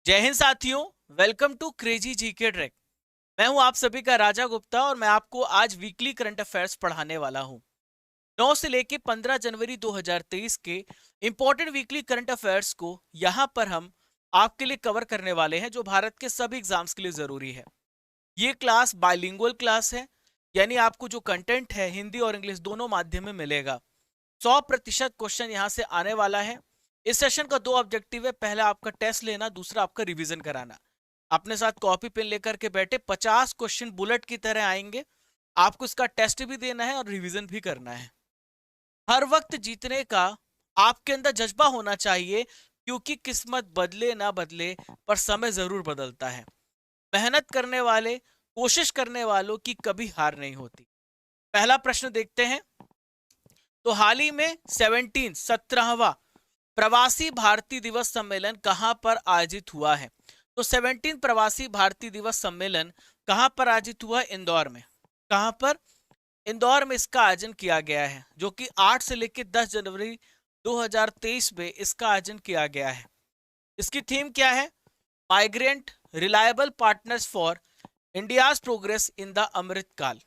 जय हिंद साथियों। Welcome to crazy GK track. मैं हूं आप सभी का राजा गुप्ता और मैं आपको आज वीकली करंट अफेयर्स पढ़ाने वाला हूं। 9 से लेके 15 जनवरी 2023 के इंपॉर्टेंट वीकली करंट अफेयर्स को यहां पर हम आपके लिए कवर करने वाले हैं, जो भारत के सभी एग्जाम्स के लिए जरूरी है। ये क्लास बाइलिंगुअल क्लास है, यानी आपको जो कंटेंट है हिंदी और इंग्लिश दोनों माध्यम में मिलेगा। 100% क्वेश्चन यहां से आने वाला है। इस सेशन का दो ऑब्जेक्टिव है, पहला आपका टेस्ट लेना, दूसरा आपका रिवीजन कराना। अपने साथ कॉपी पेन लेकर के बैठे 50 क्वेश्चन बुलेट की तरह आएंगे। आपको इसका टेस्ट भी देना है और रिवीजन भी करना है। हर वक्त जीतने का आपके अंदर जज्बा होना चाहिए, क्योंकि किस्मत बदले ना बदले पर समय जरूर बदलता है। मेहनत करने वाले, कोशिश करने वालों की कभी हार नहीं होती। पहला प्रश्न देखते हैं। तो हाल ही में 17वां प्रवासी भारतीय दिवस सम्मेलन कहां पर आयोजित हुआ है? तो 17 प्रवासी भारतीय दिवस सम्मेलन कहां पर आयोजित हुआ? इंदौर में। कहां पर? इंदौर में इसका आयोजन किया गया है, जो कि 8 से लेकर 10 जनवरी 2023 में इसका आयोजन किया गया है। इसकी थीम क्या है? Migrant reliable partners for India's progress in the Amrit Kaal.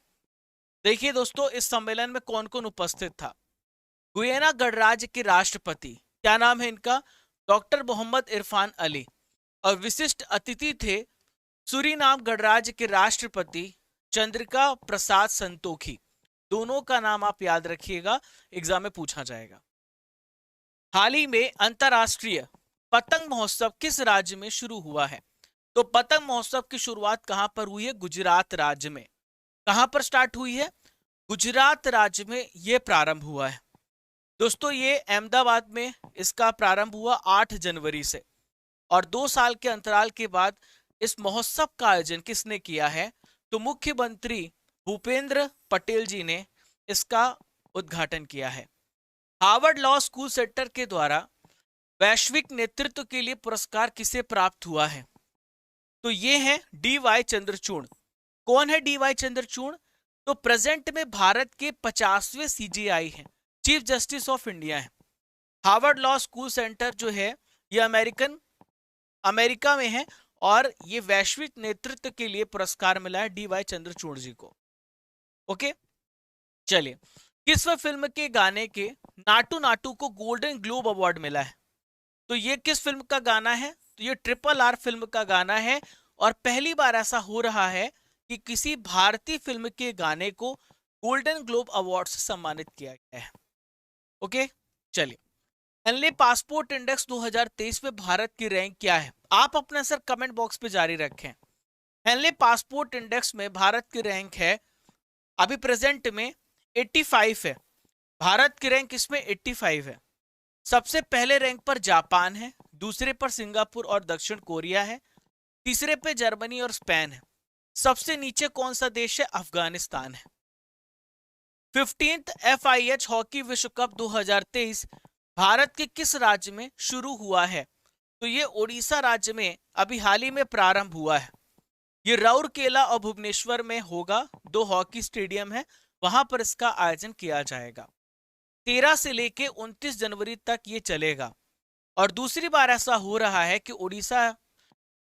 देखिए दोस्तों, इस सम्मेलन में कौन कौन उपस्थित था। गुयाना गणराज्य के राष्ट्रपति, क्या नाम है इनका? डॉक्टर मोहम्मद इरफान अली। और विशिष्ट अतिथि थे सूरीनाम गणराज्य के राष्ट्रपति चंद्रिका प्रसाद संतोखी। दोनों का नाम आप याद रखिएगा, एग्जाम में पूछा जाएगा। हाल ही में अंतरराष्ट्रीय पतंग महोत्सव किस राज्य में शुरू हुआ है? तो पतंग महोत्सव की शुरुआत कहां पर हुई है? गुजरात राज्य में। कहां पर स्टार्ट हुई है? गुजरात राज्य में यह प्रारंभ हुआ है। दोस्तों, ये अहमदाबाद में इसका प्रारंभ हुआ 8 जनवरी से, और 2 साल के अंतराल के बाद इस महोत्सव का आयोजन किसने किया है? तो मुख्यमंत्री भूपेंद्र पटेल जी ने इसका उद्घाटन किया है। हार्वर्ड लॉ स्कूल सेंटर के द्वारा वैश्विक नेतृत्व के लिए पुरस्कार किसे प्राप्त हुआ है? तो ये है डी वाई चंद्रचूड़। कौन है डी वाई चंद्रचूड़? तो प्रेजेंट में भारत के 50वें सीजेआई हैं, चीफ जस्टिस ऑफ इंडिया है। हार्वर्ड लॉ स्कूल सेंटर जो है ये अमेरिका में है, और ये वैश्विक नेतृत्व के लिए पुरस्कार मिला है डी वाई चंद्रचूड़ जी को। ओके, चलिए। किस फिल्म के गाने के नाटू नाटू को गोल्डन ग्लोब अवार्ड मिला है? तो ये किस फिल्म का गाना है? तो ये RRR फिल्म का गाना है, और पहली बार ऐसा हो रहा है कि किसी भारतीय फिल्म के गाने को गोल्डन ग्लोब अवार्ड से सम्मानित किया गया है। ओके, चलिए। हेनले पासपोर्ट इंडेक्स 2023 में भारत की रैंक क्या है? आप अपना आंसर कमेंट बॉक्स पे जारी रखें। हेनले पासपोर्ट इंडेक्स में भारत की रैंक है अभी प्रेजेंट में 85 है। भारत की रैंक इसमें 85 है। सबसे पहले रैंक पर जापान है, दूसरे पर सिंगापुर और दक्षिण कोरिया है, तीसरे पे जर्मनी और स्पेन है। सबसे नीचे कौन सा देश है? अफगानिस्तान है। 15th FIH हॉकी विश्व कप 2023 भारत के किस राज्य में शुरू हुआ है? तो ये ओडिशा राज्य में अभी हाल ही में प्रारंभ हुआ है। ये राउरकेला और भुवनेश्वर में होगा, दो हॉकी स्टेडियम है, वहां पर इसका आयोजन किया जाएगा। 13 से लेके 29 जनवरी तक ये चलेगा, और दूसरी बार ऐसा हो रहा है कि ओडिशा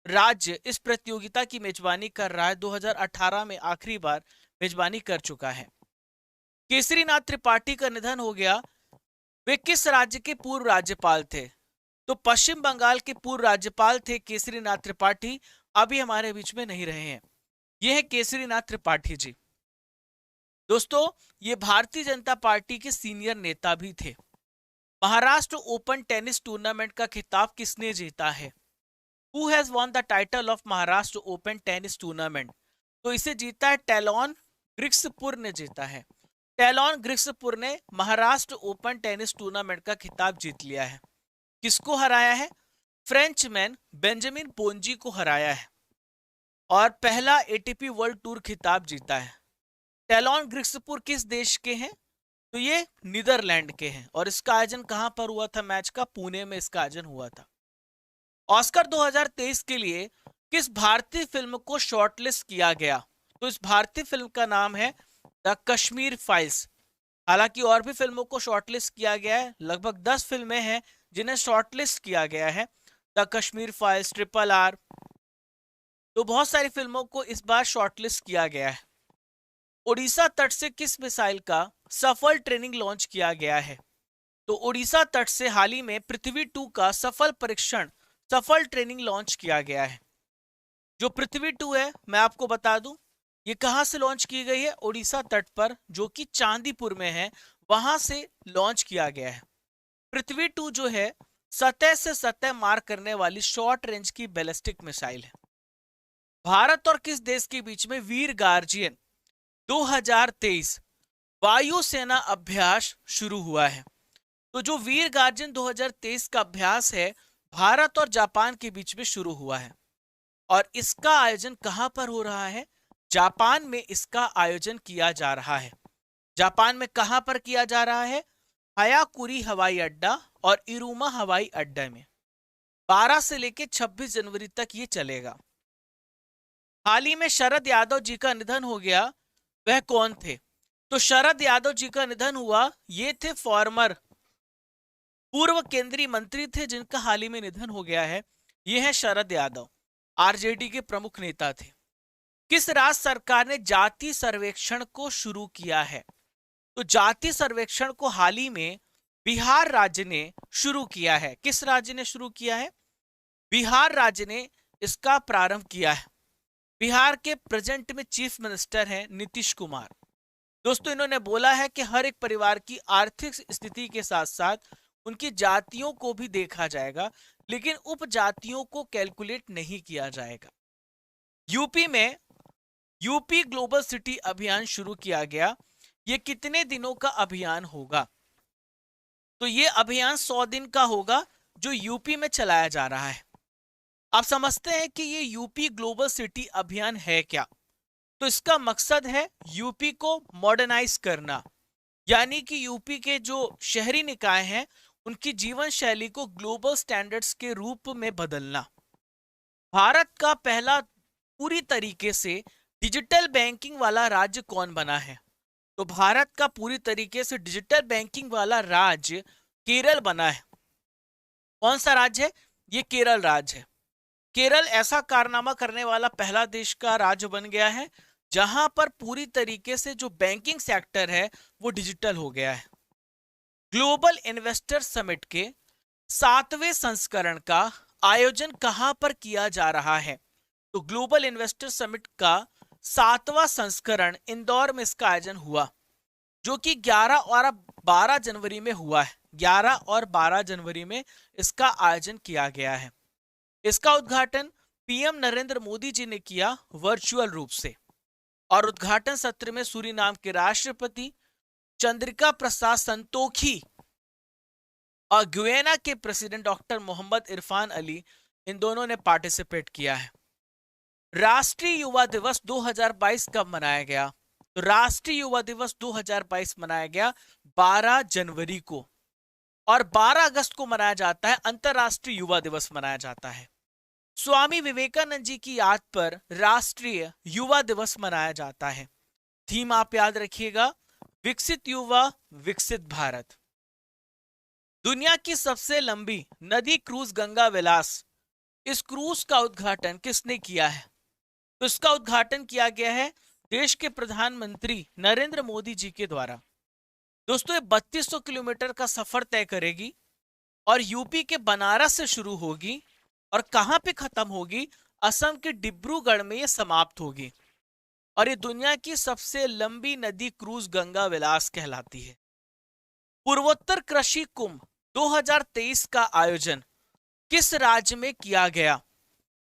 राज्य इस प्रतियोगिता की मेजबानी कर रहा है। 2018 में आखिरी बार मेजबानी कर चुका है। केसरीनाथ त्रिपाठी का निधन हो गया। वे किस राज्य के पूर्व राज्यपाल थे? तो पश्चिम बंगाल के पूर्व राज्यपाल थे केसरीनाथ त्रिपाठी, अभी हमारे बीच में नहीं रहे हैं। ये है केसरीनाथ त्रिपाठी जी। दोस्तों, ये भारतीय जनता पार्टी के सीनियर नेता भी थे। महाराष्ट्र ओपन टेनिस टूर्नामेंट का खिताब किसने जीता है? Who has won the title of Maharashtra open tennis tournament? तो इसे जीता है टैलोन ग्रिक्सपुर ने जीता है। टैलोन ग्रिक्सपुर ने महाराष्ट्र ओपन टेनिस टूर्नामेंट का खिताब जीत लिया है। किसको हराया है? फ्रेंचमैन बेंजामिन पोंजी को हराया है, और पहला ATP वर्ल्ड टूर खिताब जीता है। टैलोन ग्रिक्सपुर किस देश के हैं? तो ये नीदरलैंड के हैं, और इसका आयोजन कहां पर हुआ था? मैच का पुणे में इसका आयोजन हुआ था। ऑस्कर 2023 के लिए किस भारतीय फिल्म को शॉर्टलिस्ट किया गया? तो इस भारतीय फिल्म का नाम है द कश्मीर फाइल्स। हालांकि और भी फिल्मों को शॉर्टलिस्ट किया गया है, लगभग 10 फिल्में हैं जिन्हें शॉर्टलिस्ट किया गया है। The Kashmir files, RRR। तो बहुत सारी फिल्मों को इस बार शॉर्टलिस्ट किया गया है। ओडिशा तट से किस मिसाइल का सफल ट्रेनिंग लॉन्च किया गया है? तो ओडिशा तट से हाल ही में पृथ्वी 2 का सफल परीक्षण, सफल ट्रेनिंग लॉन्च किया गया है। जो पृथ्वी 2 है, मैं आपको बता दूं, ये कहां से लॉन्च की गई है? ओडिशा तट पर, जो कि चांदीपुर में है, वहां से लॉन्च किया गया है। पृथ्वी 2 जो है, सतह से सतह मार करने वाली शॉर्ट रेंज की बैलिस्टिक मिसाइल है। भारत और किस देश के बीच में वीर गार्जियन 2023 वायुसेना अभ्यास शुरू हुआ है? तो जो वीर गार्जियन 2023 का अभ्यास है, भारत और जापान के बीच में शुरू हुआ है। और इसका आयोजन कहां पर हो रहा है? जापान में इसका आयोजन किया जा रहा है। जापान में कहां पर किया जा रहा है? हयाकुरी हवाई अड्डा और इरुमा हवाई अड्डा में 12 से लेकर 26 जनवरी तक ये चलेगा। हाल ही में शरद यादव जी का निधन हो गया, वह कौन थे? तो शरद यादव जी का निधन हुआ, ये थे फॉर्मर, पूर्व केंद्रीय मंत्री थे जिनका हाल ही में निधन हो गया है। ये है शरद यादव, आरजेडी के प्रमुख नेता थे। किस राज्य सरकार ने जाति सर्वेक्षण को शुरू किया है? तो जाति सर्वेक्षण को हाल ही में बिहार राज्य ने शुरू किया है। किस राज्य ने शुरू किया है? बिहार राज्य ने इसका प्रारंभ किया है। बिहार के प्रेजेंट में चीफ मिनिस्टर हैं नीतीश कुमार। दोस्तों, इन्होंने बोला है कि हर एक परिवार की आर्थिक स्थिति के साथ साथ उनकी जातियों को भी देखा जाएगा, लेकिन उपजातियों को कैलकुलेट नहीं किया जाएगा। यूपी में यूपी ग्लोबल सिटी अभियान शुरू किया गया। ये कितने दिनों का अभियान होगा? तो ये अभियान 100 दिन का होगा, जो यूपी में चलाया जा रहा है। आप समझते हैं कि ये यूपी ग्लोबल सिटी अभियान है क्या? तो इसका मकसद है यूपी को मॉडर्नाइज करना, यानी कि यूपी के जो शहरी निकाय हैं, उनकी जीवन शैली को ग्लोबल स्टैंडर्ड्स के रूप में बदलना। भारत का पहला पूरी तरीके से डिजिटल बैंकिंग वाला राज्य कौन बना है? तो भारत का पूरी तरीके से डिजिटल बैंकिंग वाला राज्य केरल बना है। कौन सा राज्य है? ये केरल राज्य है। केरल ऐसा कारनामा करने वाला पहला देश का राज्य बन गया है जहां पर पूरी तरीके से जो बैंकिंग सेक्टर है वो डिजिटल हो गया है। ग्लोबल इन्वेस्टर समिट के 7वें संस्करण का आयोजन कहां पर किया जा रहा है? तो ग्लोबल इन्वेस्टर समिट का 7वां संस्करण इंदौर में इसका आयोजन हुआ, जो कि 11 और 12 जनवरी में हुआ है। 11 और 12 जनवरी में इसका आयोजन किया गया है। इसका उद्घाटन पीएम नरेंद्र मोदी जी ने किया वर्चुअल रूप से, और उद्घाटन सत्र में सूरीनाम के राष्ट्रपति चंद्रिका प्रसाद संतोखी और गुयाना के प्रेसिडेंट डॉक्टर मोहम्मद इरफान अली, इन दोनों ने पार्टिसिपेट किया है। राष्ट्रीय युवा दिवस 2022 कब मनाया गया? तो राष्ट्रीय युवा दिवस 2022 मनाया गया 12 जनवरी को, और 12 अगस्त को मनाया जाता है अंतरराष्ट्रीय युवा दिवस मनाया जाता है। स्वामी विवेकानंद जी की याद पर राष्ट्रीय युवा दिवस मनाया जाता है। थीम आप याद रखिएगा, विकसित युवा विकसित भारत। दुनिया की सबसे लंबी नदी क्रूज गंगा विलास, इस क्रूज का उद्घाटन किसने किया है? तो इसका उद्घाटन किया गया है देश के प्रधानमंत्री नरेंद्र मोदी जी के द्वारा। दोस्तों, ये 3200 किलोमीटर का सफर तय करेगी और यूपी के बनारस से शुरू होगी और कहां पे खत्म होगी? असम के डिब्रूगढ़ में ये समाप्त होगी, और ये दुनिया की सबसे लंबी नदी क्रूज गंगा विलास कहलाती है। पूर्वोत्तर कृषि कुंभ 2023 का आयोजन किस राज्य में किया गया?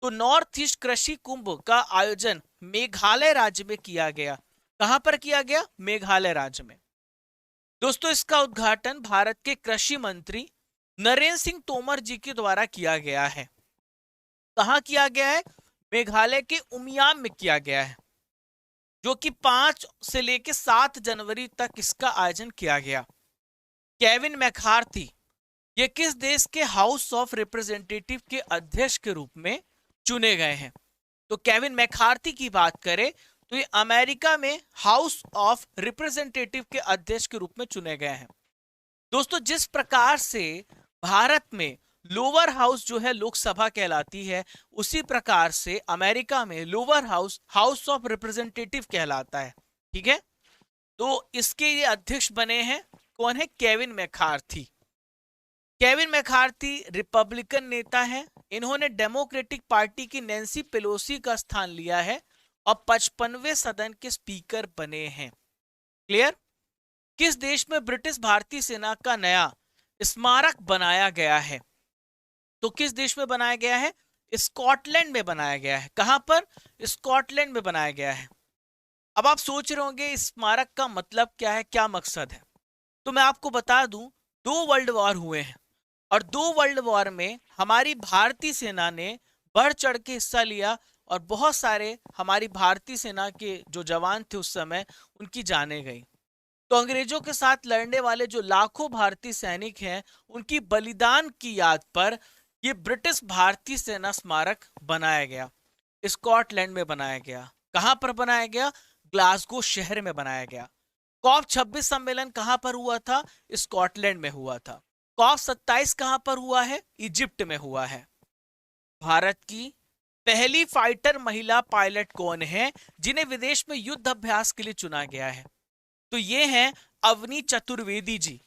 तो नॉर्थ ईस्ट कृषि कुंभ का आयोजन मेघालय राज्य में किया गया। कहां पर किया गया? मेघालय राज्य में। दोस्तों, इसका उद्घाटन भारत के कृषि मंत्री नरेंद्र सिंह तोमर जी के द्वारा किया गया है। कहां किया गया है? मेघालय के उमियाम में किया गया है, जो कि 5 से लेकर 7 जनवरी तक इसका आयोजन किया गया। केविन मैकार्थी, ये किस देश के हाउस ऑफ रिप्रेजेंटेटिव के अध्यक्ष के रूप में चुने गए हैं? तो केविन मैकार्थी की बात करें तो ये अमेरिका में हाउस ऑफ रिप्रेजेंटेटिव के अध्यक्ष के रूप में चुने गए हैं। दोस्तों, जिस प्रकार से भारत में लोअर हाउस जो है लोकसभा कहलाती है, उसी प्रकार से अमेरिका में lower house house of representative कहलाता है। ठीक है, तो इसके ये अध्यक्ष बने हैं कौन है? Kevin McCarthy. Kevin McCarthy Republican नेता है। इन्होंने डेमोक्रेटिक पार्टी की नैन्सी पेलोसी का स्थान लिया है और 55वें सदन के स्पीकर बने हैं। क्लियर? किस देश में ब्रिटिश भारतीय सेना का नया स्मारक बनाया गया है? तो किस देश में बनाया गया है? स्कॉटलैंड में बनाया गया है। कहां पर? स्कॉटलैंड में बनाया गया है। अब आप सोच रहे होंगे स्मारक का मतलब क्या है, क्या मकसद है? तो मैं आपको बता दूं, 2 वर्ल्ड वॉर हुए हैं और 2 वर्ल्ड वॉर में हमारी भारतीय सेना ने बढ़ चढ़ के हिस्सा लिया और बहुत सारे हमारी भारतीय सेना के जो जवान थे उस समय, उनकी जानें गई। तो अंग्रेजों के साथ लड़ने वाले जो लाखों भारतीय सैनिक हैं, उनकी बलिदान की याद पर ये ब्रिटिश भारतीय सेना स्मारक बनाया गया। स्कॉटलैंड में बनाया गया। कहां पर बनाया गया? ग्लासगो शहर में बनाया गया। कॉप 26 सम्मेलन कहां पर हुआ था? स्कॉटलैंड में हुआ था। कॉप 27 कहां पर हुआ है? इजिप्ट में हुआ है। भारत की पहली फाइटर महिला पायलट कौन है जिन्हें विदेश में युद्ध अभ्यास के लिए चुना गया है? तो ये हैं अवनी चतुर्वेदी जी।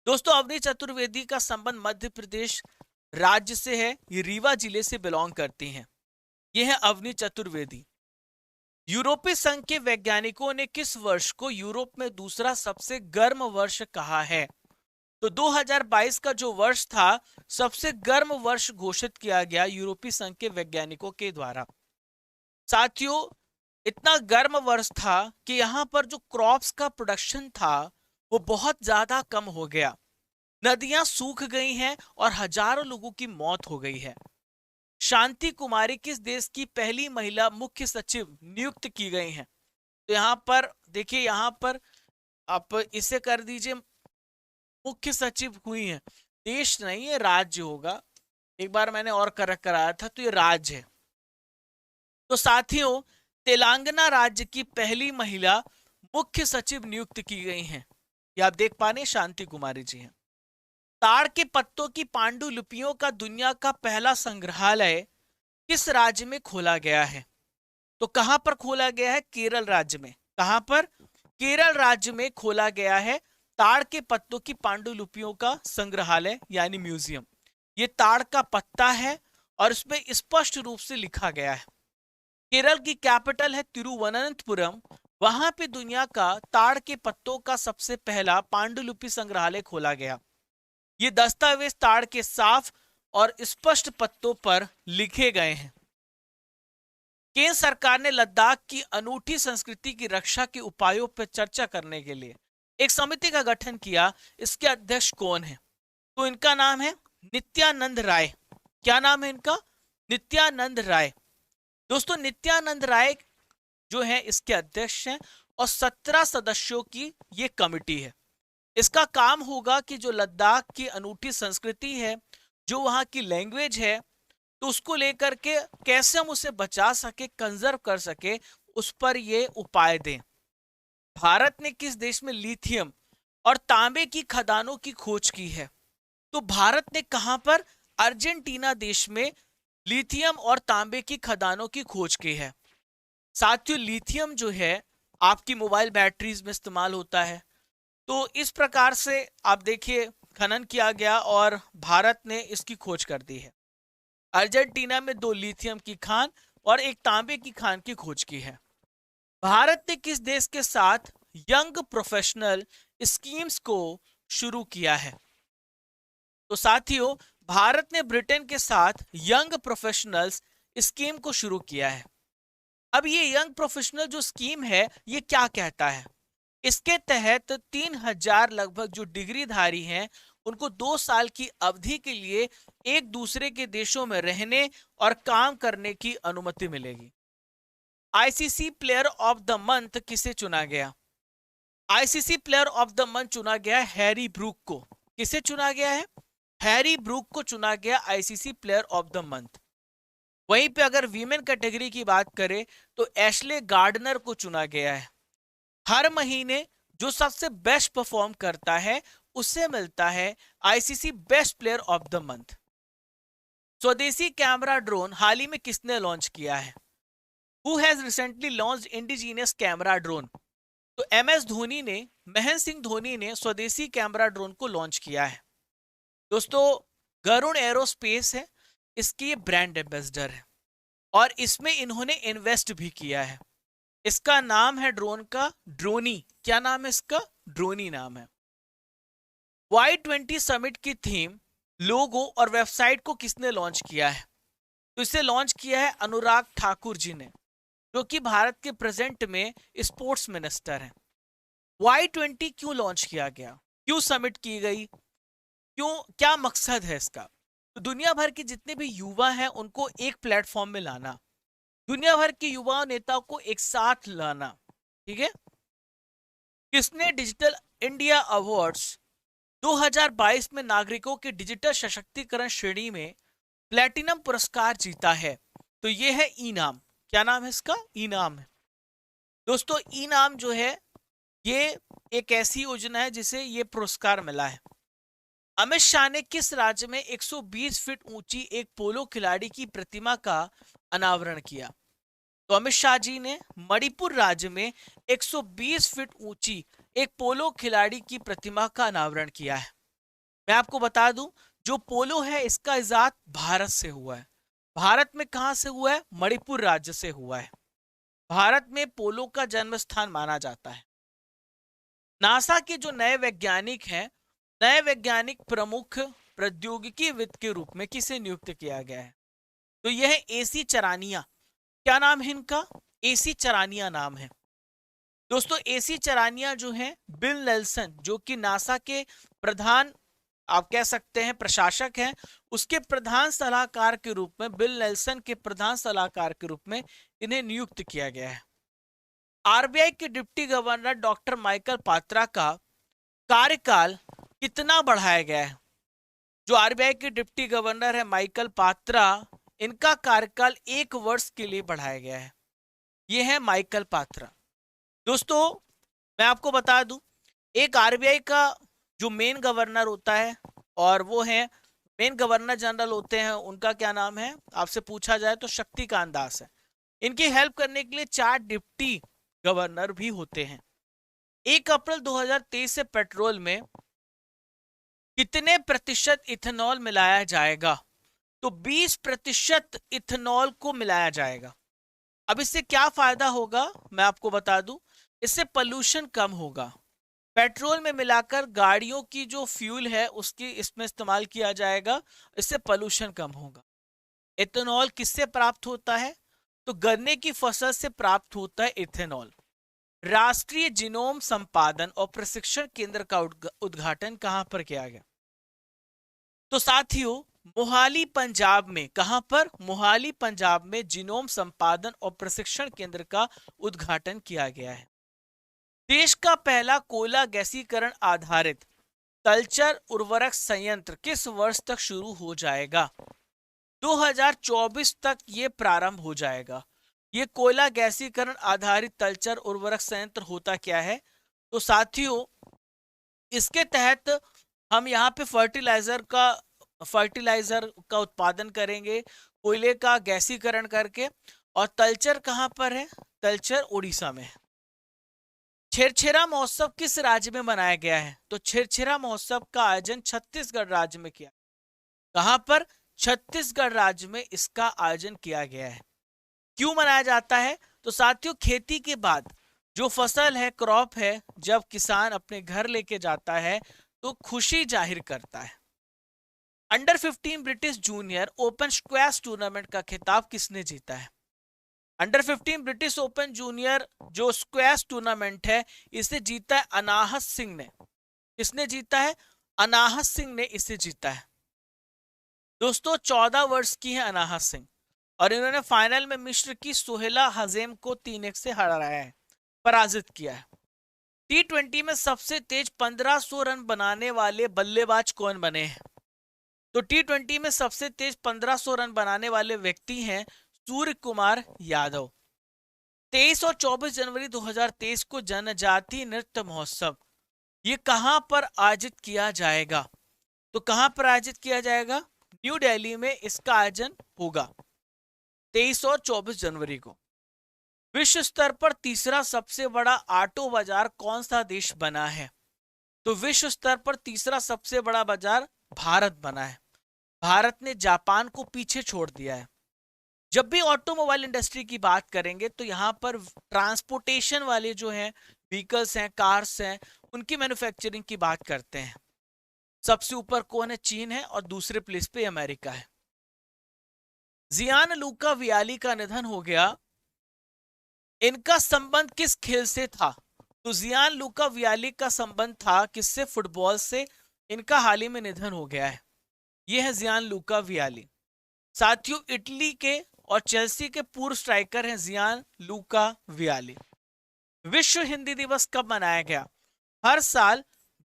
दोस्तों, अवनी चतुर्वेदी का संबंध मध्य प्रदेश राज्य से है। ये रीवा जिले से बिलोंग करती हैं। ये है अवनी चतुर्वेदी। यूरोपीय संघ के वैज्ञानिकों ने किस वर्ष को यूरोप में दूसरा सबसे गर्म वर्ष कहा है? तो 2022 का जो वर्ष था, सबसे गर्म वर्ष घोषित किया गया यूरोपीय संघ के वैज्ञानिकों के द्वारा। साथियों, इतना गर्म वर्ष था कि यहां पर जो क्रॉप्स का प्रोडक्शन था वो बहुत ज्यादा कम हो गया। नदियां सूख गई हैं और हजारों लोगों की मौत हो गई है। शांति कुमारी किस देश की पहली महिला मुख्य सचिव नियुक्त की गई हैं? तो यहां पर देखिए, यहां पर आप इसे कर दीजिए, मुख्य सचिव हुई हैं। देश नहीं, ये राज्य होगा। एक बार मैंने और करेक्ट कराया था, तो ये राज्य है। तो साथियों, तेलंगाना राज्य की पहली महिला मुख्य सचिव नियुक्त की गई हैं। ये आप देख पा रहे हैं, शांति कुमारी जी हैं। ताड़ के पत्तों की पांडुलिपियों का दुनिया का पहला संग्रहालय किस राज्य में खोला गया है? तो कहां पर खोला गया है? केरल राज्य में। कहां पर? केरल राज्य में खोला गया है ताड़ के पत्तों की पांडुलिपियों का संग्रहालय यानी म्यूजियम। ये ताड़ का पत्ता है और इसमें स्पष्ट रूप से लिखा गया है। केरल की कैपिटल है तिरुवनंतपुरम। वहां पे दुनिया का ताड़ के पत्तों का सबसे पहला पांडुलिपि संग्रहालय खोला गया। ये दस्तावेज ताड़ के साफ और स्पष्ट पत्तों पर लिखे गए हैं। केंद्र सरकार ने लद्दाख की अनूठी संस्कृति की रक्षा के उपायों पर चर्चा करने के लिए एक समिति का गठन किया। इसके अध्यक्ष कौन है? तो इनका नाम है नित्यानंद राय। क्या नाम है इनका? नित्यानंद राय। दोस्तों, नित्यानंद राय जो है इसके अध्यक्ष हैं और 17 सदस्यों की ये कमिटी है। इसका काम होगा कि जो लद्दाख की अनूठी संस्कृति है, जो वहां की लैंग्वेज है, तो उसको लेकर के कैसे हम उसे बचा सके, कंजर्व कर सके, उस पर ये उपाय दें। भारत ने किस देश में लिथियम और तांबे की खदानों की खोज की है? तो भारत ने कहां पर? अर्जेंटीना देश में लिथियम और तांबे की खदानों की खोज की है। साथियों, लिथियम जो है आपकी मोबाइल बैटरीज में इस्तेमाल होता है। तो इस प्रकार से आप देखिए, खनन किया गया और भारत ने इसकी खोज कर दी है। अर्जेंटीना में 2 लिथियम की खान और एक तांबे की खान की खोज की है। भारत ने किस देश के साथ यंग प्रोफेशनल स्कीम्स को शुरू किया है? तो साथियों, भारत ने ब्रिटेन के साथ यंग प्रोफेशनल्स स्कीम को शुरू किया है। अब ये यंग प्रोफेशनल जो स्कीम है, ये क्या कहता है? इसके तहत 3000 लगभग जो डिग्रीधारी हैं, उनको 2 साल की अवधि के लिए एक दूसरे के देशों में रहने और काम करने की अनुमति मिलेगी। ICC player of the month किसे चुना गया? ICC player of the month चुना गया हैरी ब्रूक को। किसे चुना गया है? हैरी ब्रूक को चुना गया ICC player of the month. वहीं पे अगर वीमेन कैटेगरी की बात करें तो एशले गार्डनर को चुना गया है। हर महीने जो सबसे बेस्ट परफॉर्म करता है उसे मिलता है ICC best player of the month. स्वदेशी कैमरा ड्रोन हाल ही में किसने लॉन्च किया है? Who has recently launched indigenous camera drone? तो एम एस धोनी ने, महेंद्र सिंह धोनी ने स्वदेशी कैमरा ड्रोन को लॉन्च किया है। दोस्तों, गरुड़ एरोस्पेस है इसकी ये ब्रांड एम्बेसडर है और इसमें इन्होंने इन्वेस्ट भी किया है। इसका नाम है ड्रोन का ड्रोनी। क्या नाम है इसका? ड्रोनी नाम है। Y20 समिट की थीम, लोगो और वेबसाइट को किसने लॉन्च किया है? तो इसे लॉन्च किया है अनुराग ठाकुर जी ने, जो कि भारत के प्रेजेंट में स्पोर्ट्स मिनिस्टर हैं। Y20 क्यों लॉन्च किया गया, क्यों समिट की गई, क्यों, क्या मकसद है इसका? तो दुनिया भर के जितने भी युवा हैं उनको एक प्लेटफॉर्म में लाना, दुनिया भर के युवा नेताओं को एक साथ लाना। ठीक है। किसने डिजिटल इंडिया अवार्ड्स 2022 में नागरिकों के डिजिटल सशक्तिकरण श्रेणी में प्लैटिनम पुरस्कार जीता है? तो ये है इनाम। क्या नाम है इसका? इनाम है। दोस्तों, इनाम जो है ये एक ऐसी योजना है जिसे ये पुरस्कार मिला है। अमित शाह ने किस राज्य में 120 फीट ऊंची एक पोलो खिलाड़ी की प्रतिमा का अनावरण किया? तो अमित शाह जी ने मणिपुर राज्य में 120 फीट ऊंची एक पोलो खिलाड़ी की प्रतिमा का अनावरण किया है। मैं आपको बता दूं, जो पोलो है इसका इजाद भारत से हुआ है। भारत में कहां से हुआ है? मणिपुर राज्य से हुआ है। भारत में पोलो का जन्म स्थान माना जाता है। नासा के जो नए वैज्ञानिक हैं, नए वैज्ञानिक प्रमुख प्रौद्योगिकीविद के रूप में किसे नियुक्त किया गया है? तो यह है एसी चरानिया। क्या नाम है इनका? एसी चरानिया नाम है। दोस्तों, एसी चरानिया जो है बिल नेल्सन, जो कि नासा के प्रधान, आप कह सकते हैं प्रशासक हैं, उसके प्रधान सलाहकार के रूप में, बिल नेल्सन के प्रधान सलाहकार के रूप में इन्हें नियुक्त किया गया है। आरबीआई के deputy governor doctor Michael Patra का कार्यकाल कितना बढ़ाया गया है? जो आरबीआई के डिप्टी गवर्नर है माइकल पात्रा, इनका कार्यकाल 1 वर्ष के लिए बढ़ाया गया है। यह है माइकल पात्रा। दोस्तों, मैं आपको बता दूं, एक आरबीआई का जो मेन गवर्नर होता है और वो है मेन गवर्नर जनरल होते हैं, उनका क्या नाम है आपसे पूछा जाए तो शक्तिकांत दास है। इनकी हेल्प करने के लिए 4 डिप्टी गवर्नर भी होते हैं। 1 अप्रैल 2023 से पेट्रोल में कितने प्रतिशत इथेनॉल मिलाया जाएगा? तो 20% इथेनॉल को मिलाया जाएगा। अब इससे क्या फायदा होगा मैं आपको बता दूं, इससे पोल्यूशन कम होगा। पेट्रोल में मिलाकर गाड़ियों की जो फ्यूल है उसकी इसमें इस्तेमाल किया जाएगा, इससे पोल्यूशन कम होगा। इथेनॉल किससे प्राप्त होता है? तो गन्ने की फसल से प्राप्त होता है इथेनॉल। राष्ट्रीय जीनोम संपादन और प्रशिक्षण केंद्र का उद्घाटन कहां पर किया गया? तो साथियों, मोहाली पंजाब में। कहां पर? मोहाली पंजाब में जीनोम संपादन और प्रशिक्षण केंद्र का उद्घाटन किया गया है। देश का पहला कोयला गैसीकरण आधारित तलचर उर्वरक संयंत्र किस वर्ष तक शुरू हो जाएगा? 2024 तक ये प्रारंभ हो जाएगा। ये कोयला गैसीकरण आधारित तलचर उर्वरक संयंत्र होता क्या है? तो साथियों, इसके तहत हम यहाँ पे फर्टिलाइजर का उत्पादन करेंगे कोयले का गैसीकरण करके। और तलचर कहाँ पर है? तलचर उड़ीसा में है। छेरछेरा महोत्सव किस राज्य में मनाया गया है? तो छेरछेरा महोत्सव का आयोजन छत्तीसगढ़ राज्य में किया। कहां पर? छत्तीसगढ़ राज्य में इसका आयोजन किया गया है। क्यों मनाया जाता है? तो साथियों, खेती के बाद जो फसल है, क्रॉप है, जब किसान अपने घर लेके जाता है तो खुशी जाहिर करता है। Under 15 British junior open squash tournament का खिताब किसने जीता है? अंडर 15 ब्रिटिश ओपन जूनियर जो स्क्वैश टूर्नामेंट है, इसे जीता है अनाहत सिंह ने। किसने जीता है? अनाहत सिंह ने इसे जीता है। दोस्तों, 14 वर्ष की है अनाहत सिंह और इन्होंने फाइनल में मिस्र की सोहेला हजेम को 3-1 से हराया है, पराजित किया है। T20 में सबसे तेज 1500 रन बनाने वाले बल्लेबाज कौन बने हैं? तो T20 में सबसे तेज 1500 रन बनाने वाले व्यक्ति हैं सूर्य कुमार यादव। 23 और 24 जनवरी 2023 को जनजातीय नृत्य महोत्सव ये कहां पर आयोजित किया जाएगा? तो कहां पर आयोजित किया जाएगा? न्यू दिल्ली में इसका आयोजन होगा 23 और 24 जनवरी को। विश्व स्तर पर तीसरा सबसे बड़ा ऑटो बाजार कौन सा देश बना है? तो विश्व स्तर पर तीसरा सबसे बड़ा बाजार भारत बना है। भारत ने जापान को पीछे छोड़ दिया है। जब भी ऑटोमोबाइल इंडस्ट्री की बात करेंगे तो यहां पर ट्रांसपोर्टेशन वाले जो हैं व्हीकल्स हैं, कार्स हैं, उनकी मैन्युफैक्चरिंग की बात करते हैं। सबसे ऊपर कौन है? चीन है, और दूसरे प्लेस पे अमेरिका है। जियान लूका वियाली का निधन हो गया। इनका संबंध किस खेल से था? तो जियान लूका वियाली का संबंध था किससे? फुटबॉल से। इनका हाल ही में निधन हो गया है। यह है जियान लूका वियाली। साथियों, इटली के और चेल्सी के पूर्व स्ट्राइकर हैं जियान लूका वियाली। विश्व हिंदी दिवस कब मनाया गया? हर साल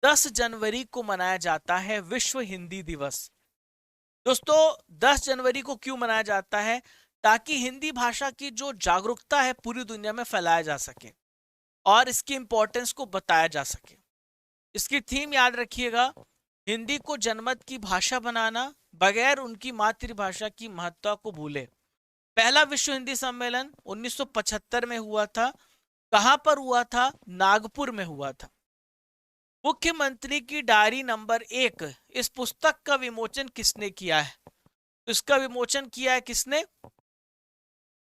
10 जनवरी को मनाया जाता है विश्व हिंदी दिवस। दोस्तों, 10 जनवरी को क्यों मनाया जाता है? ताकि हिंदी भाषा की जो जागरूकता है पूरी दुनिया में फैलाया जा सके और इसकी इंपॉर्टेंस को बताया जा सके। इसकी थीम याद रखिएगा, हिंदी को जनमत की भाषा बनाना बगैर उनकी मातृभाषा की महत्ता को भूले। पहला विश्व हिंदी सम्मेलन 1975 में हुआ था। कहां पर हुआ था? नागपुर में हुआ था। मुख्यमंत्री की डायरी नंबर 1, इस पुस्तक का विमोचन किसने किया है? तो इसका विमोचन किया है किसने?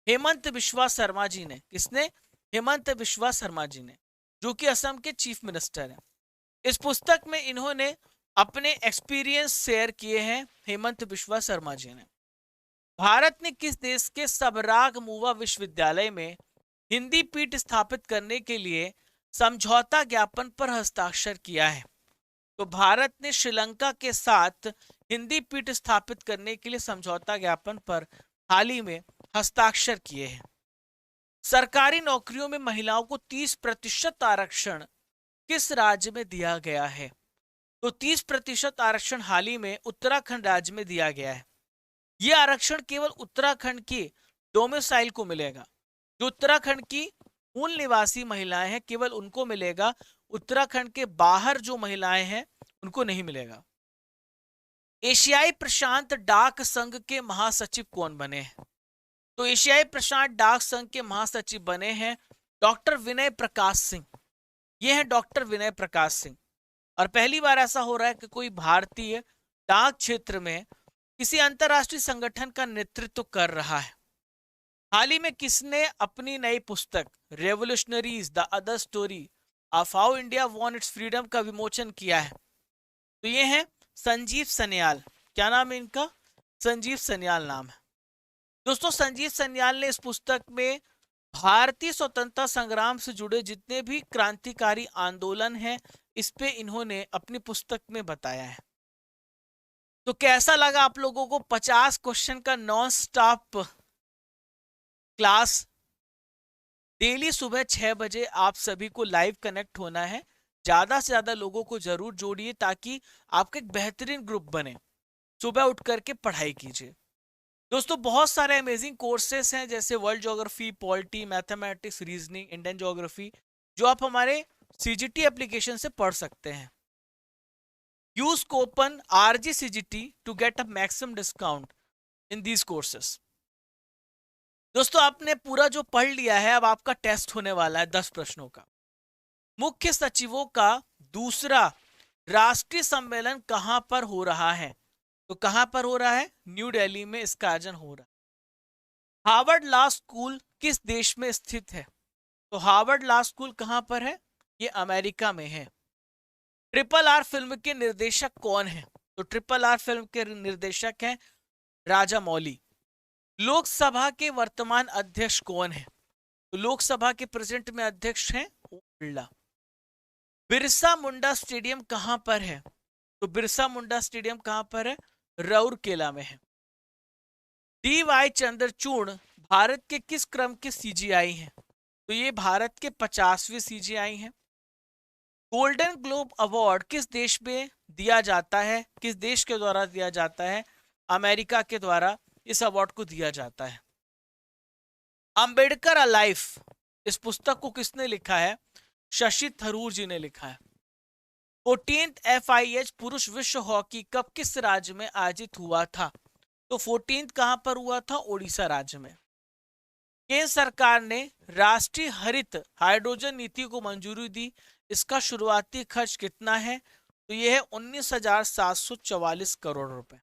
हेमंत बिश्वा शर्मा जी ने। किसने? हेमंत बिश्वा शर्मा जी ने, जो कि असम के चीफ मिनिस्टर हैं। इस पुस्तक में इन्होंने अपने एक्सपीरियंस शेयर किए हैं हेमंत बिश्वा शर्मा जी ने। भारत ने किस देश के सबराग मुवा विश्वविद्यालय में हिंदी पीठ स्थापित करने के लिए समझौता ज्ञापन पर हस्ताक्षर किया है? तो भारत ने श्रीलंका के साथ हिंदी पीठ स्थापित करने के लिए समझौता ज्ञापन पर हाल ही में हस्ताक्षर किए हैं। सरकारी नौकरियों में महिलाओं को 30% आरक्षण किस राज्य में दिया गया है? तो 30% आरक्षण हाल ही में उत्तराखंड राज्य में दिया गया है। यह आरक्षण केवल उत्तराखंड की डोमिसाइल को मिलेगा। जो उत्तराखंड की मूल निवासी महिलाएं हैं केवल उनको मिलेगा। उत्तराखंड के बाहर जो महिलाएं हैं उनको नहीं मिलेगा। एशियाई प्रशांत डाक संघ के महासचिव कौन बने हैं? तो एशियाई प्रशांत डाक संघ के महासचिव बने हैं डॉक्टर विनय प्रकाश सिंह। ये है डॉक्टर विनय प्रकाश सिंह। और पहली बार ऐसा हो रहा है कि कोई भारतीय डाक क्षेत्र में किसी अंतरराष्ट्रीय संगठन का नेतृत्व कर रहा है। हाल ही में किसने अपनी नई पुस्तक revolutionaries the other story of how India won it's freedom का विमोचन किया है? तो ये है संजीव सन्याल। क्या नाम है इनका? संजीव सन्याल नाम है। दोस्तों, संजीव सन्याल ने इस पुस्तक में भारतीय स्वतंत्रता संग्राम से जुड़े जितने भी क्रांतिकारी आंदोलन हैं इस पे इन्होंने अपनी पुस्तक में बताया है। तो कैसा लगा आप लोगों को? 50 क्वेश्चन का नॉन स्टॉप क्लास। डेली सुबह 6 बजे आप सभी को लाइव कनेक्ट होना है। ज्यादा से ज्यादा लोगों को जरूर जोड़िए ताकि आपका एक बेहतरीन ग्रुप बने। सुबह उठ करके पढ़ाई कीजिए। दोस्तों, बहुत सारे अमेजिंग कोर्सेस हैं जैसे world geography, polity, mathematics, reasoning, Indian geography, जो आप हमारे सीजीटी एप्लीकेशन से पढ़ सकते हैं। Use coupon RGCGT to get a maximum discount in these courses. दोस्तों, आपने पूरा जो पढ़ लिया है, अब आपका टेस्ट होने वाला है 10 प्रश्नों का। मुख्य सचिवों का दूसरा राष्ट्रीय सम्मेलन कहां पर हो रहा है? तो कहां पर हो रहा है? न्यू दिल्ली में इसका आयोजन हो रहा है। हार्वर्ड लॉ स्कूल किस देश में स्थित है? तो हार्वर्ड लॉ स्कूल कहां पर है? ये अमेरिका में है। RRR फिल्म के निर्देशक कौन है? तो RRR फिल्म के निर्देशक हैं राजा मौली। लोकसभा के वर्तमान अध्यक्ष कौन है? तो लोकसभा के प्रेजेंट में अध्यक्ष हैं ओम बिरला। बिरसा मुंडा स्टेडियम कहां पर है? तो बिरसा मुंडा स्टेडियम कहां पर है? राउरकेला में है। DY चंद्रचूड़ भारत के किस क्रम के CGI हैं? तो ये भारत के 50वें CGI हैं। गोल्डन ग्लोब अवार्ड किस देश में दिया जाता है? किस देश के द्वारा दिया जाता है? अमेरिका के द्वारा इस अवार्ड को दिया जाता है। अंबेडकर अ लाइफ, इस पुस्तक को किसने लिखा है? शशि थरूर जी ने लिखा है। 14th FIH पुरुष विश्व हॉकी कप किस राज्य में आयोजित हुआ था? तो 14th कहां पर हुआ था? ओडिशा राज्य में। केंद्र सरकार ने राष्ट्रीय हरित हाइड्रोजन नीति को मंजूरी दी, इसका शुरुआती खर्च कितना है? तो यह है 19,744 करोड़ रुपए।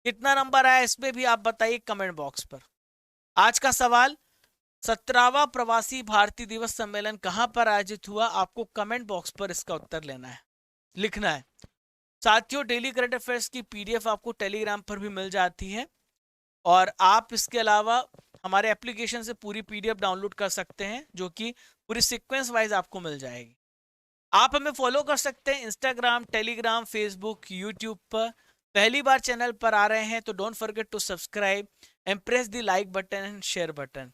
कितना नंबर आया इसमें भी आप बताइए कमेंट बॉक्स पर। आज का सवाल, 17वां प्रवासी भारतीय दिवस सम्मेलन कहां पर आयोजित हुआ? आपको कमेंट बॉक्स पर इसका उत्तर लेना है, लिखना है। साथियों, डेली करंट अफेयर्स की पीडीएफ आपको टेलीग्राम पर भी मिल जाती है और आप इसके अलावा हमारे एप्लीकेशन से पूरी पीडीएफ डाउनलोड कर सकते हैं, जो कि पूरी सीक्वेंस वाइज आपको मिल जाएगी। आप हमें फॉलो कर सकते हैं इंस्टाग्राम, टेलीग्राम, फेसबुक, यूट्यूब पर। पहली बार चैनल पर आ रहे हैं तो don't forget to subscribe and press the like button and share button.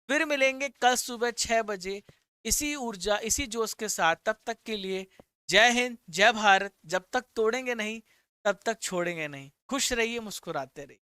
फिर मिलेंगे कल सुबह 6 बजे इसी ऊर्जा, इसी जोश के साथ। तब तक के लिए जय हिंद, जय भारत। जब तक तोड़ेंगे नहीं तब तक छोड़ेंगे नहीं। खुश रहिए, मुस्कुराते रहिए।